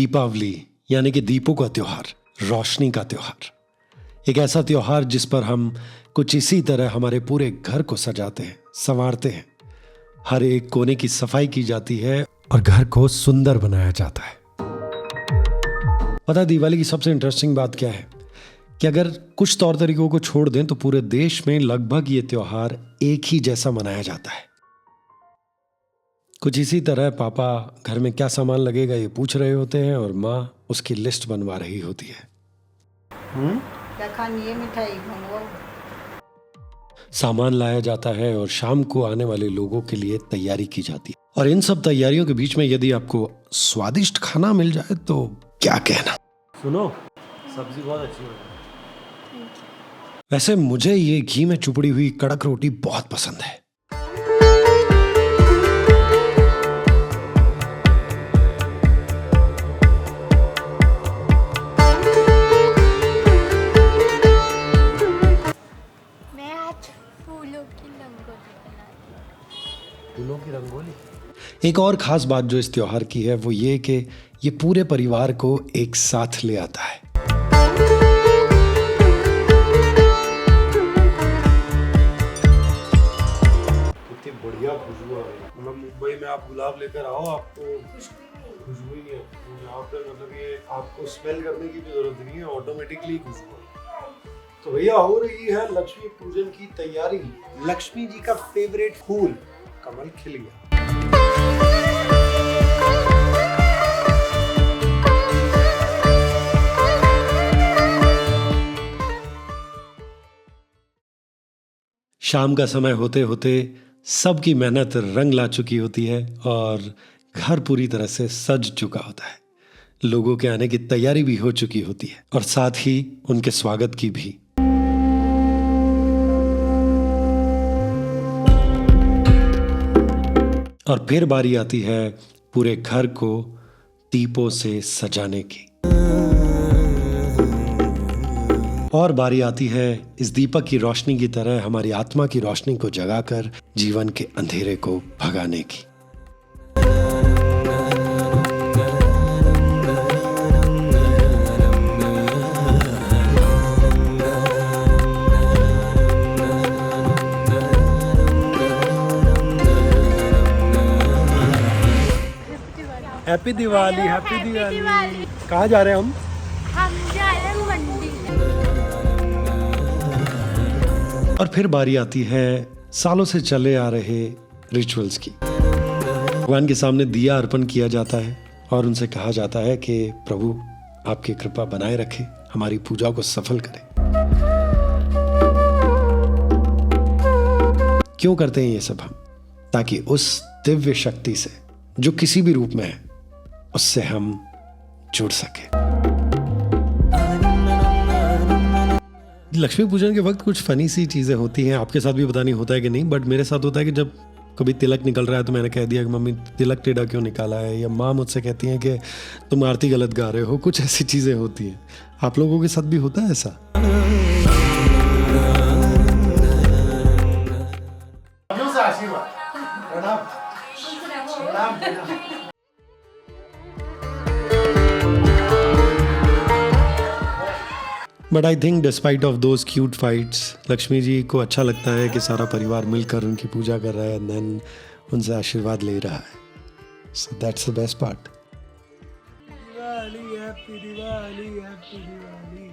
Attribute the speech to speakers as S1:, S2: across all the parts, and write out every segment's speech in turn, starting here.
S1: दीपावली यानी कि दीपों का त्योहार, रोशनी का त्योहार। एक ऐसा त्योहार जिस पर हम कुछ इसी तरह हमारे पूरे घर को सजाते हैं, संवारते हैं। हर एक कोने की सफाई की जाती है और घर को सुंदर बनाया जाता है। पता है दिवाली की सबसे इंटरेस्टिंग बात क्या है कि अगर कुछ तौर तरीकों को छोड़ दें तो पूरे देश में लगभग ये त्योहार एक ही जैसा मनाया जाता है। कुछ इसी तरह पापा घर में क्या सामान लगेगा ये पूछ रहे होते हैं और माँ उसकी लिस्ट बनवा रही होती है।
S2: क्या खानी है? मिठाई मंगवाओ।
S1: सामान लाया जाता है और शाम को आने वाले लोगों के लिए तैयारी की जाती है। और इन सब तैयारियों के बीच में यदि आपको स्वादिष्ट खाना मिल जाए तो क्या कहना। सुनो, सब्जी बहुत अच्छी है। वैसे मुझे ये घी में चुपड़ी हुई कड़क रोटी बहुत पसंद है।
S3: मैं आज फूलों की रंगोली बनाती हूँ।
S1: फूलों की रंगोली। एक और खास बात जो इस त्योहार की है वो ये कि ये पूरे परिवार को एक साथ ले आता है। कितनी बढ़िया खुशबू आ रही है। मतलब मुंबई में आप गुलाब लेकर आओ, आपको खुशबू ही है। यहाँ पे मतलब ये आपको स्मेल करने की भी जरूरत नहीं है, ऑटोमेटिकली खुशबू है। तो भैया हो रही है लक्ष्मी पूजन की तैयारी। लक्ष्मी जी का फेवरेट फूल कमल खिल गया। शाम का समय होते होते सबकी मेहनत रंग ला चुकी होती है और घर पूरी तरह से सज चुका होता है। लोगों के आने की तैयारी भी हो चुकी होती है और साथ ही उनके स्वागत की भी। और फिर बारी आती है पूरे घर को दीपों से सजाने की। और बारी आती है इस दीपक की रोशनी की तरह हमारी आत्मा की रोशनी को जगाकर जीवन के अंधेरे को भगाने की। Happy Diwali, happy Diwali. कहाँ जा रहे हैं हम?
S3: हम जा रहे हैं मंडी।
S1: और फिर बारी आती है सालों से चले आ रहे रिचुअल्स की। भगवान के सामने दिया अर्पण किया जाता है और उनसे कहा जाता है कि प्रभु आपकी कृपा बनाए रखें, हमारी पूजा को सफल करें। क्यों करते हैं ये सब हम? ताकि उस दिव्य शक्ति से जो किसी भी रूप में है उससे हम जुड़ सके। लक्ष्मी पूजन के वक्त कुछ फनी सी चीजें होती हैं, आपके साथ भी पता नहीं होता है कि नहीं, बट मेरे साथ होता है कि जब कभी तिलक निकल रहा है तो मैंने कह दिया कि मम्मी तिलक टेढ़ा क्यों निकाला है, या माँ मुझसे कहती हैं कि तुम आरती गलत गा रहे हो। कुछ ऐसी चीजें होती हैं। आप लोगों के साथ भी होता है ऐसा? But I think despite of those cute fights, Lakshmi ji को अच्छा लगता है कि सारा परिवार मिलकर उनकी पूजा कर रहा है एंड देन उनसे आशीर्वाद ले रहा है। So that's the best part. Diwali, happy Diwali, happy Diwali.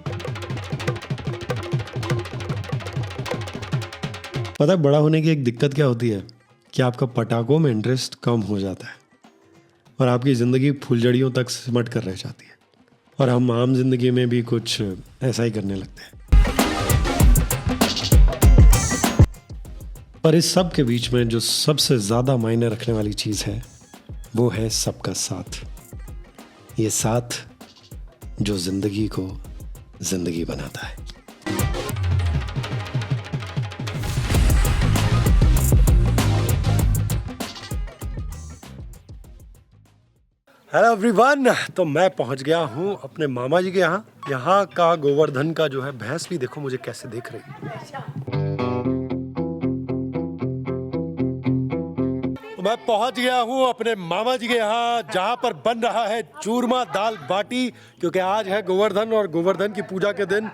S1: पता है बड़ा होने की एक दिक्कत क्या होती है कि आपका पटाखों में इंटरेस्ट कम हो जाता है और आपकी जिंदगी फुलझड़ियों तक सिमट कर रह जाती है और हम आम जिंदगी में भी कुछ ऐसा ही करने लगते हैं। पर इस सब के बीच में जो सबसे ज्यादा मायने रखने वाली चीज है वो है सबका साथ। ये साथ जो जिंदगी को जिंदगी बनाता है। हेलो एवरीवन, तो मैं पहुंच गया हूं अपने मामा जी के यहाँ। यहाँ का गोवर्धन का जो है भैंस भी देखो मुझे कैसे देख रही है। मैं पहुंच गया हूं अपने मामा जी के यहाँ, जहां पर बन रहा है चूरमा दाल बाटी, क्योंकि आज है गोवर्धन और गोवर्धन की पूजा के दिन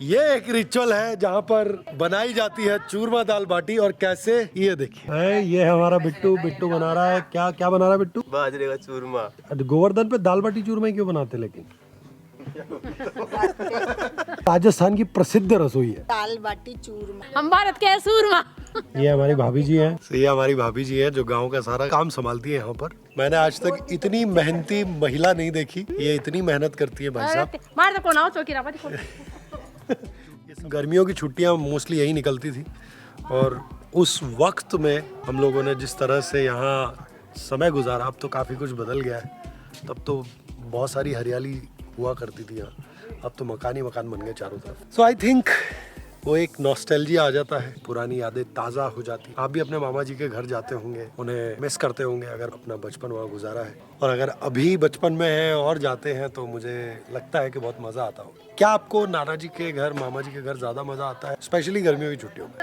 S1: ये एक रिचुअल है जहां पर बनाई जाती है चूरमा दाल बाटी। और कैसे, ये देखिए, ये है हमारा बिट्टू। बिट्टू बना रहा है क्या क्या बना रहा है बिट्टू?
S4: बाजरे का चूरमा।
S1: गोवर्धन पे दाल बाटी चूरमा क्यों बनाते? लेकिन राजस्थान की प्रसिद्ध रसोई है
S2: दाल बाटी चूरमा।
S3: हम भारत के सूरमा।
S1: ये हमारी भाभी जी हैं। ये हमारी भाभी जी हैं जो गांव का सारा काम संभालती है यहाँ पर। मैंने आज तक इतनी मेहनती महिला नहीं देखी, ये इतनी मेहनत करती है भाई साहब।
S3: मार को ना चौकी रापा
S1: गर्मियों की छुट्टियां मोस्टली यही निकलती थी और उस वक्त में हम लोगों ने जिस तरह से यहाँ समय गुजारा, अब तो काफ़ी कुछ बदल गया है। तब तो बहुत सारी हरियाली हुआ करती थी यहाँ, अब तो मकान ही मकान बन गए चारों तरफ। सो आई थिंक वो एक नॉस्टैल्जिया आ जाता है, पुरानी यादें ताज़ा हो जाती। आप भी अपने मामा जी के घर जाते होंगे, उन्हें मिस करते होंगे अगर अपना बचपन वहाँ गुजारा है, और अगर अभी बचपन में है और जाते हैं तो मुझे लगता है कि बहुत मज़ा आता हो। क्या आपको नाना जी के घर, मामा जी के घर ज़्यादा मज़ा आता है, स्पेशली गर्मियों की छुट्टियों में?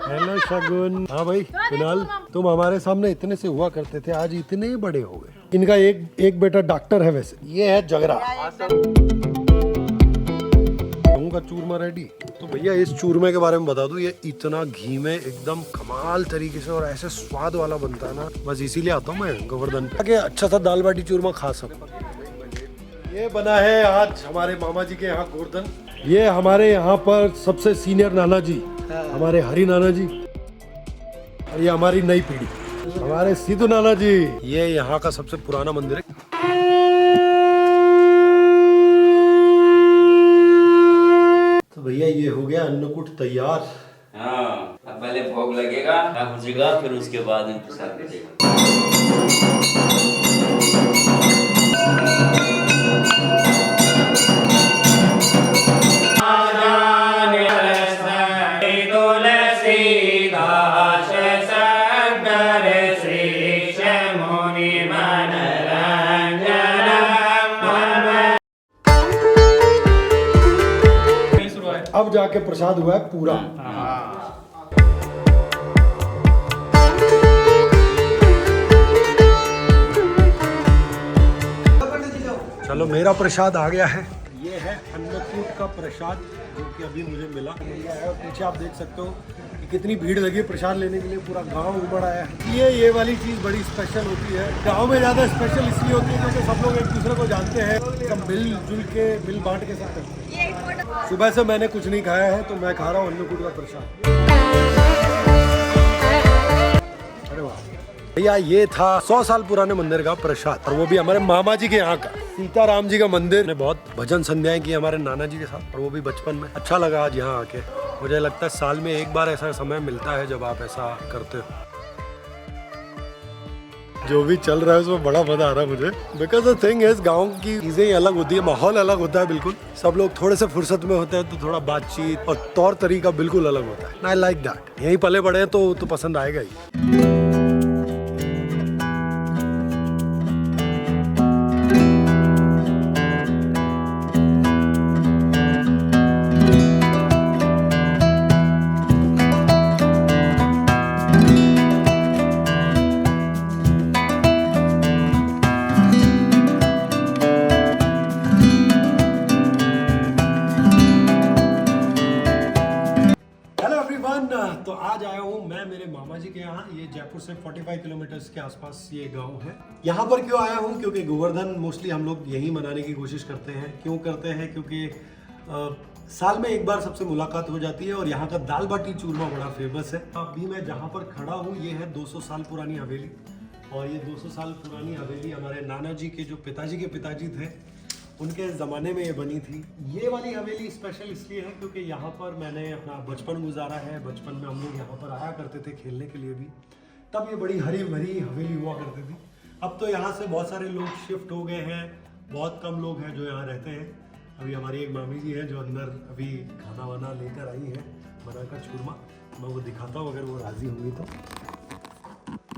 S1: हेलो शगुन। हाँ भाई कुणाल, तुम हमारे सामने इतने से हुआ करते थे, आज इतने बड़े हो गए। इनका एक बेटा डॉक्टर है वैसे। ये है जगरा का चूरमा रेडी। तो भैया इस चूरमे के बारे में बता दूं, ये इतना घी में एकदम कमाल तरीके से और ऐसे स्वाद वाला बनता है ना, बस इसीलिए आता हूँ मैं गोवर्धन पे, कि अच्छा सा दाल बाटी चूरमा खा सकूं। ये बना है आज हमारे मामा जी के यहाँ गोवर्धन। ये हमारे यहाँ पर सबसे सीनियर नाना जी, हमारे हरि नाना जी, और ये हमारी नई पीढ़ी, हमारे सिद्धू नाना जी। ये यहाँ का सबसे पुराना मंदिर है। भैया ये हो गया अन्नकूट तैयार।
S4: हाँ, अब पहले भोग लगेगा, हो जाएगा, फिर उसके बाद में प्रसाद मिलेगा।
S1: अब जाके प्रसाद हुआ है पूरा। चलो मेरा प्रसाद आ गया है। ये है अन्नकूट का प्रसाद जो कि अभी मुझे मिला है। और पीछे आप देख सकते हो कि कितनी भीड़ लगी है प्रसाद लेने के लिए, पूरा गांव उमड़ आया है। ये वाली चीज़ बड़ी स्पेशल होती है। गांव में ज़्यादा स्पेशल इसलिए होती है क्योंकि सब लोग एक दूसरे को जानते हैं, सब मिलजुल के मिल बांट के सब करते हैं। सुबह से मैंने कुछ नहीं खाया है तो मैं खा रहा हूँ अन्नकूट का प्रसाद। अरे वाह भैया, ये था 100 साल पुराने मंदिर का प्रसाद, और वो भी हमारे मामा जी के यहाँ का सीताराम जी का मंदिर। ने बहुत भजन संध्याएं की हमारे नाना जी के साथ, और वो भी बचपन में। अच्छा लगा आज यहाँ आके। मुझे लगता है साल में एक बार ऐसा समय मिलता है जब आप ऐसा करते हो। जो भी चल रहा है उसमें बड़ा मजा आ रहा है मुझे, बिकॉज द थिंग इज गाँव की चीजें अलग होती है, माहौल अलग होता है बिल्कुल। सब लोग थोड़े से फुर्सत में होते हैं तो थोड़ा बातचीत और तौर तरीका बिल्कुल अलग होता है। I like that. यहीं पले बड़े हैं तो पसंद आएगा ही। तो आज आया हूँ मैं मेरे मामा जी के यहाँ। ये जयपुर से 45 किलोमीटर के आसपास ये गांव है। यहाँ पर क्यों आया हूँ? क्योंकि गोवर्धन मोस्टली हम लोग यहीं मनाने की कोशिश करते हैं। क्यों करते हैं? क्योंकि साल में एक बार सबसे मुलाकात हो जाती है और यहाँ का दाल बाटी चूरमा बड़ा फेमस है। अभी मैं जहाँ पर खड़ा हूँ ये है 200 साल पुरानी हवेली, और ये 200 साल पुरानी हवेली हमारे नाना जी के जो पिताजी के पिताजी थे उनके ज़माने में ये बनी थी। ये वाली हवेली स्पेशल इसलिए है क्योंकि यहाँ पर मैंने अपना बचपन गुजारा है। बचपन में हम लोग यहाँ पर आया करते थे खेलने के लिए भी। तब ये बड़ी हरी भरी हवेली हुआ करती थी। अब तो यहाँ से बहुत सारे लोग शिफ्ट हो गए हैं, बहुत कम लोग हैं जो यहाँ रहते हैं। अभी हमारी एक मामी जी है जो अंदर अभी खाना वाना लेकर आई है बनाकर चूरमा। मैं वो दिखाता हूँ अगर वो राज़ी होंगी तो।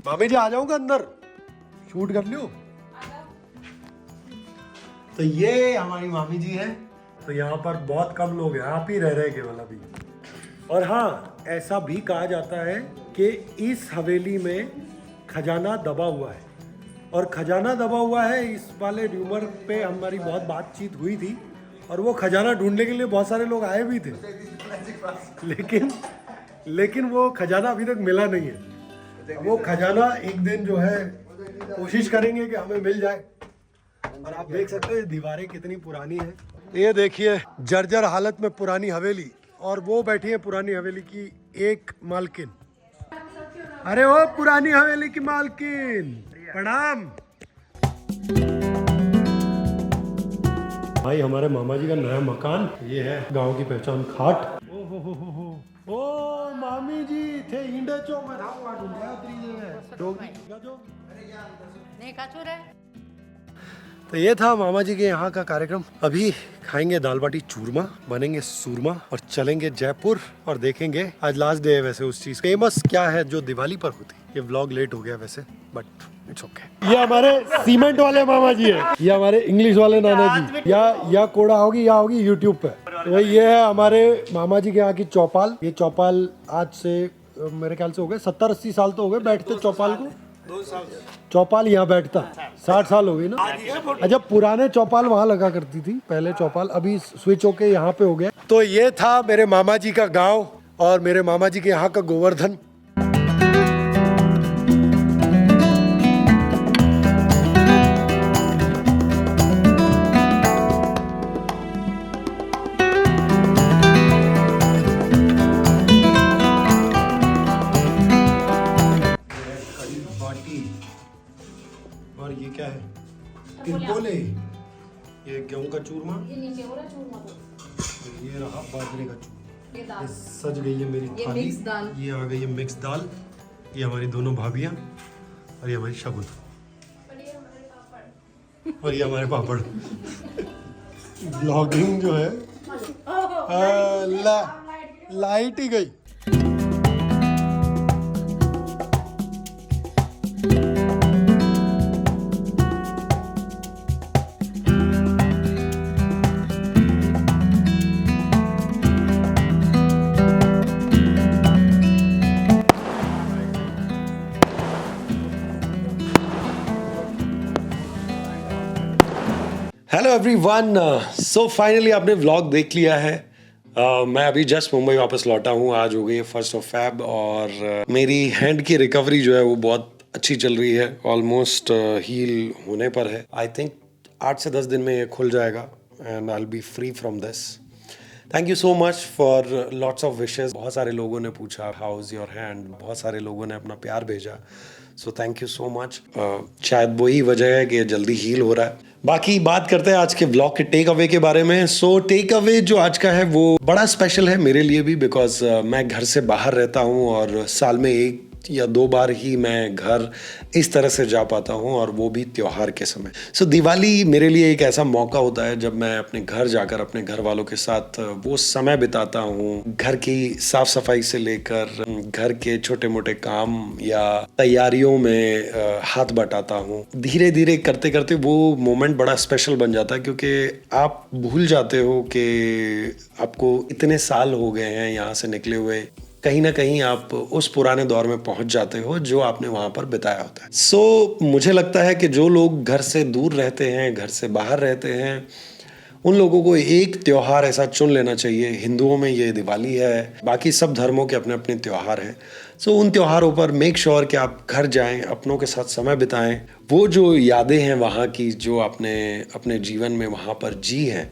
S1: मामी जी आ जाऊँगा अंदर, शूट कर लियो। तो ये हमारी मामी जी हैं। तो यहाँ पर बहुत कम लोग हैं, आप ही रह रहे केवल अभी। और हाँ, ऐसा भी कहा जाता है कि इस हवेली में खजाना दबा हुआ है, और खजाना दबा हुआ है इस वाले र्यूमर पे हमारी बहुत बातचीत हुई थी, और वो खजाना ढूंढने के लिए बहुत सारे लोग आए भी थे, लेकिन वो खजाना अभी तक मिला नहीं है। वो खजाना एक दिन जो है कोशिश करेंगे कि हमें मिल जाए। और आप देख सकते हैं दीवारें कितनी पुरानी है। ये देखिए जर्जर हालत में पुरानी हवेली, और वो बैठी है पुरानी हवेली की एक मालकिन। अरे वो पुरानी हवेली की मालकिन, प्रणाम। भाई हमारे मामा जी का नया मकान, ये है गांव की पहचान खाट। ओ मामी जी थे इंडे चो में था वाट उंडा त्रीजे जो
S2: नहीं काचूर है।
S1: तो ये था मामा जी के यहाँ का कार्यक्रम। अभी खाएंगे दाल बाटी चूरमा, बनेंगे सूरमा और चलेंगे जयपुर और देखेंगे। आज लास्ट डे है वैसे उस चीज फेमस क्या है जो दिवाली पर होती। ये व्लॉग लेट हो गया वैसे, बट इट्स ओके। ये हमारे सीमेंट वाले मामा जी है, ये हमारे इंग्लिश वाले नाना जी, या कोड़ा होगी या होगी यूट्यूब पे। तो ये है हमारे मामा जी के यहाँ की चौपाल। ये चौपाल आज से मेरे ख्याल से हो गए 70-80 साल तो हो गए बैठते चौपाल को। चौपाल यहाँ बैठता 60 साल हो गई ना। अच्छा, पुराने चौपाल वहाँ लगा करती थी पहले चौपाल, अभी स्विच होके यहाँ पे हो गया। तो ये था मेरे मामा जी का गांव और मेरे मामा जी के यहाँ का गोवर्धन। और ये क्या है? तिरपोले। ये गेहूं का चूरमा, ये रहा बाजरे का चूरमा। ये सज गई है मेरी थाली। ये आ गई है मिक्स दाल। ये हमारी दोनों भाभियां और ये हमारी शगुन और ये हमारे पापड़। ब्लॉगिंग जो है लाइट ही गई। हेलो एवरीवन, सो फाइनली आपने व्लॉग देख लिया है। मैं अभी जस्ट मुंबई वापस लौटा हूँ। आज हो गई है 1 फ़रवरी और मेरी हैंड की रिकवरी जो है वो बहुत अच्छी चल रही है। ऑलमोस्ट हील होने पर है। आई थिंक 8 से 10 दिन में ये खुल जाएगा and I will be free from this. Thank you so much for lots of wishes. बहुत सारे लोगों ने पूछा हाउ इज़ योर हैंड, बहुत सारे लोगों ने अपना प्यार भेजा, so thank you so much. शायद वही वजह है कि जल्दी हील हो रहा है। बाकी बात करते हैं आज के व्लॉग के टेक अवे के बारे में। सो टेक अवे जो आज का है वो बड़ा स्पेशल है मेरे लिए भी, बिकॉज मैं घर से बाहर रहता हूँ और साल में 1 या 2 बार ही मैं घर इस तरह से जा पाता हूँ, और वो भी त्योहार के समय। सो दिवाली मेरे लिए एक ऐसा मौका होता है जब मैं अपने घर जाकर अपने घर वालों के साथ वो समय बिताता हूँ। घर की साफ सफाई से लेकर घर के छोटे मोटे काम या तैयारियों में हाथ बटाता हूँ। धीरे धीरे करते करते वो मोमेंट बड़ा स्पेशल बन जाता है, क्योंकि आप भूल जाते हो कि आपको इतने साल हो गए हैं यहाँ से निकले हुए। कहीं ना कहीं आप उस पुराने दौर में पहुंच जाते हो जो आपने वहां पर बिताया होता है। सो मुझे लगता है कि जो लोग घर से दूर रहते हैं, घर से बाहर रहते हैं, उन लोगों को एक त्योहार ऐसा चुन लेना चाहिए। हिंदुओं में ये दिवाली है, बाकी सब धर्मों के अपने अपने त्योहार हैं। सो उन त्योहारों पर मेक श्योर कि आप घर जाएं, अपनों के साथ समय बिताएं। वो जो यादें हैं वहाँ की, जो आपने अपने जीवन में वहाँ पर जी हैं,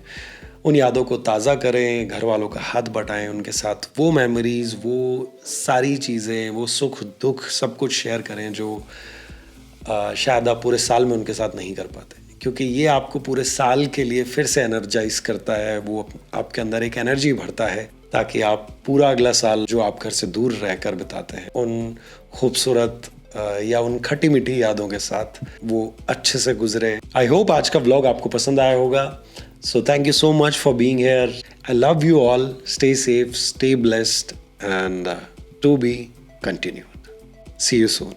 S1: उन यादों को ताज़ा करें, घर वालों का हाथ बटाएं, उनके साथ वो मेमोरीज़, वो सारी चीज़ें, वो सुख दुख सब कुछ शेयर करें जो शायद आप पूरे साल में उनके साथ नहीं कर पाते। क्योंकि ये आपको पूरे साल के लिए फिर से एनर्जाइज करता है, वो आपके अंदर एक एनर्जी भरता है, ताकि आप पूरा अगला साल जो आप घर से दूर रहकर बिताते हैं उन खूबसूरत या उन खट्टी मीठी यादों के साथ वो अच्छे से गुजरे। आई होप आज का व्लॉग आपको पसंद आया होगा। So thank you so much for being here. I love you all. Stay safe, stay blessed, and to be continued. See you soon.